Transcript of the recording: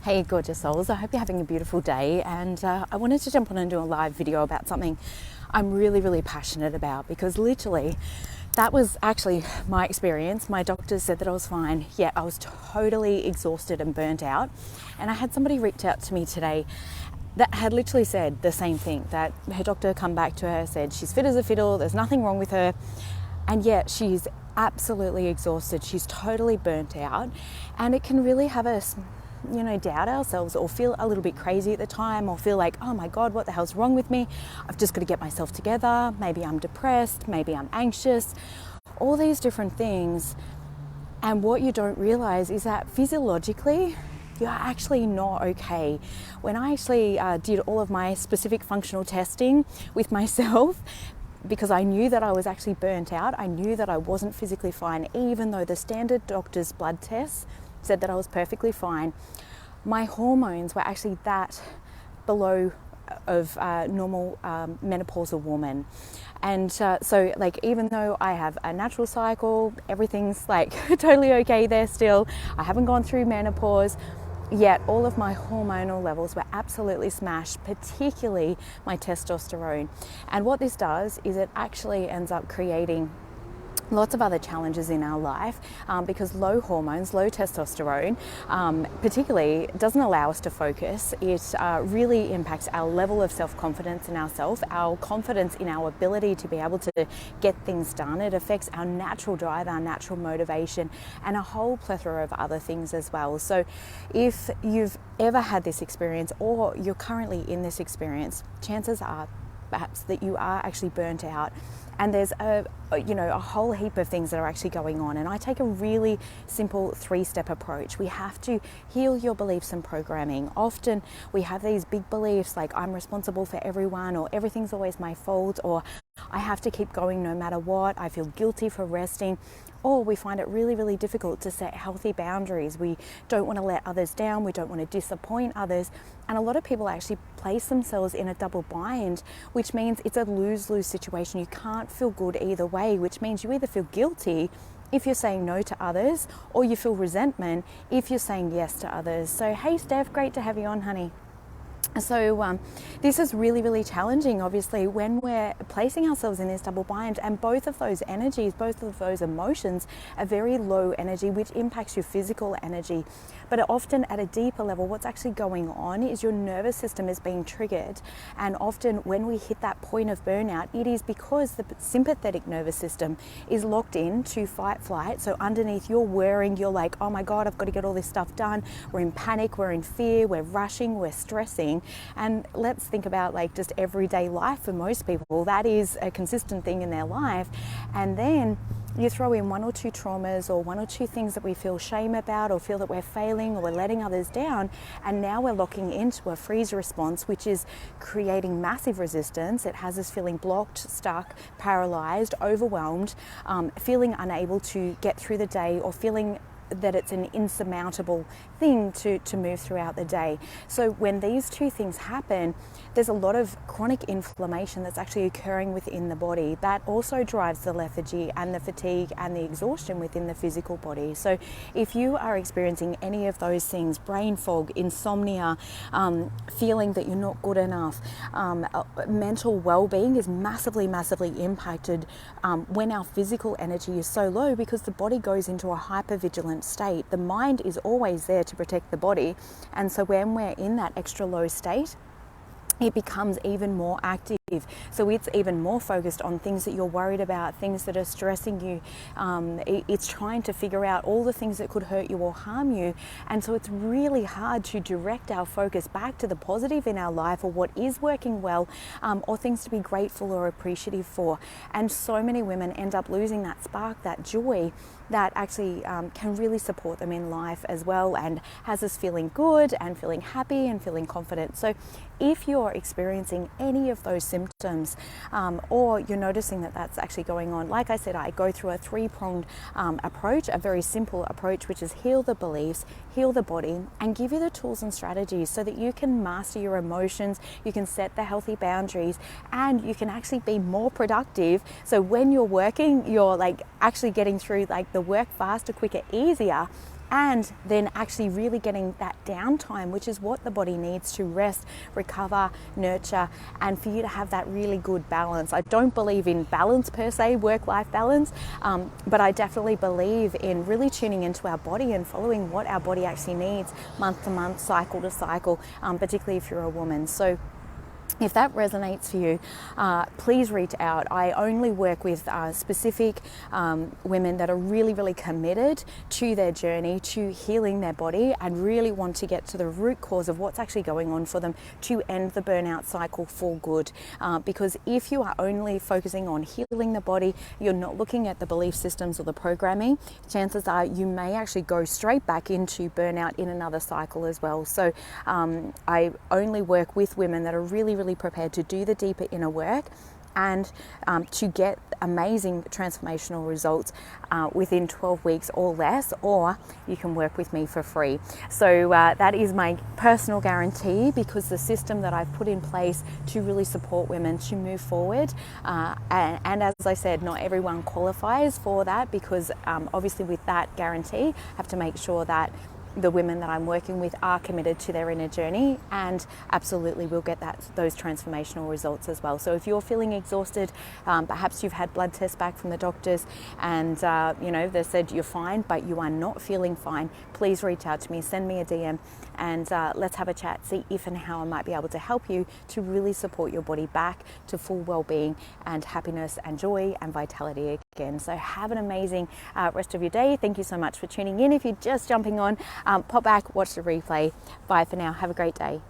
Hey gorgeous souls, I hope you're having a beautiful day, and I wanted to jump on and do a live video about something I'm really passionate about, because literally that was actually my experience. My doctors said that I was fine, yet I was totally exhausted and burnt out. And I had somebody reach out to me today that had literally said the same thing, that her doctor come back to her, said she's fit as a fiddle, there's nothing wrong with her, and yet she's absolutely exhausted, she's totally burnt out. And it can really have us doubt ourselves, or feel a little bit crazy at the time, or feel like, oh my God, what the hell's wrong with me? I've just got to get myself together. Maybe I'm depressed, maybe I'm anxious, all these different things. And what you don't realize is that physiologically, you're actually not okay. When I actually did all of my specific functional testing with myself, because I knew that I was actually burnt out, I knew that I wasn't physically fine, even though the standard doctor's blood tests said that I was perfectly fine. My hormones were actually that below of normal menopausal woman. And so like, even though I have a natural cycle, everything's like totally okay there still, I haven't gone through menopause, yet all of my hormonal levels were absolutely smashed, particularly my testosterone. And what this does is it actually ends up creating lots of other challenges in our life, because low hormones, low testosterone, particularly doesn't allow us to focus. It really impacts our level of self-confidence in ourselves, our confidence in our ability to be able to get things done. It affects our natural drive, our natural motivation, and a whole plethora of other things as well. So if you've ever had this experience, or you're currently in this experience, chances are perhaps that you are actually burnt out, and there's a whole heap of things that are actually going on. And I take a really simple 3-step approach. We have to heal your beliefs and programming. Often we have these big beliefs like, I'm responsible for everyone, or everything's always my fault, or I have to keep going no matter what, I feel guilty for resting. Or we find it really difficult to set healthy boundaries. We don't want to let others down, we don't want to disappoint others. And a lot of people actually place themselves in a double bind, which means it's a lose-lose situation. You can't feel good either way, which means you either feel guilty if you're saying no to others, or you feel resentment if you're saying yes to others. So hey Steph, great to have you on, honey. So this is really challenging, obviously, when we're placing ourselves in this double bind, and both of those energies, both of those emotions are very low energy, which impacts your physical energy. But often at a deeper level, what's actually going on is your nervous system is being triggered. And often when we hit that point of burnout, it is because the sympathetic nervous system is locked in to fight flight. So underneath, you're worrying, you're like, oh my God, I've got to get all this stuff done. We're in panic, we're in fear, we're rushing, we're stressing. And let's think about like just everyday life for most people. That is a consistent thing in their life. And then you throw in 1 or 2 traumas, or 1 or 2 things that we feel shame about, or feel that we're failing, or we're letting others down. And now we're locking into a freeze response, which is creating massive resistance. It has us feeling blocked, stuck, paralyzed, overwhelmed, feeling unable to get through the day, or feeling that it's an insurmountable thing to move throughout the day. So when these 2 things happen, there's a lot of chronic inflammation that's actually occurring within the body. That also drives the lethargy and the fatigue and the exhaustion within the physical body. So if you are experiencing any of those things, brain fog, insomnia, feeling that you're not good enough, mental well-being is massively impacted when our physical energy is so low, because the body goes into a hypervigilant state. The mind is always there to protect the body, and so when we're in that extra low state, it becomes even more active. So it's even more focused on things that you're worried about, things that are stressing you. It's trying to figure out all the things that could hurt you or harm you. And so it's really hard to direct our focus back to the positive in our life, or what is working well, or things to be grateful or appreciative for. And so many women end up losing that spark, that joy that actually can really support them in life as well, and has us feeling good and feeling happy and feeling confident. So if you're experiencing any of those symptoms, or you're noticing that that's actually going on, like I said, I go through a 3-pronged approach, a very simple approach, which is heal the beliefs, heal the body, and give you the tools and strategies so that you can master your emotions, you can set the healthy boundaries, and you can actually be more productive. So when you're working, you're like actually getting through like the work faster, quicker, easier, and then actually really getting that downtime, which is what the body needs to rest, recover, nurture, and for you to have that really good balance. I don't believe in balance per se, work-life balance, but I definitely believe in really tuning into our body and following what our body actually needs month to month, cycle to cycle, particularly if you're a woman. So if that resonates for you, please reach out. I only work with specific women that are really, really committed to their journey, to healing their body, and really want to get to the root cause of what's actually going on for them to end the burnout cycle for good. Because if you are only focusing on healing the body, you're not looking at the belief systems or the programming, chances are you may actually go straight back into burnout in another cycle as well. So I only work with women that are really, really prepared to do the deeper inner work and to get amazing transformational results within 12 weeks or less, or you can work with me for free. So that is my personal guarantee, because the system that I've put in place to really support women to move forward, and as I said, not everyone qualifies for that, because obviously with that guarantee, I have to make sure that the women that I'm working with are committed to their inner journey, and absolutely will get those transformational results as well. So if you're feeling exhausted, perhaps you've had blood tests back from the doctors and they said you're fine, but you are not feeling fine, please reach out to me, send me a DM, and let's have a chat, see if and how I might be able to help you to really support your body back to full well-being and happiness and joy and vitality again. So have an amazing rest of your day. Thank you so much for tuning in. If you're just jumping on, pop back, watch the replay. Bye for now. Have a great day.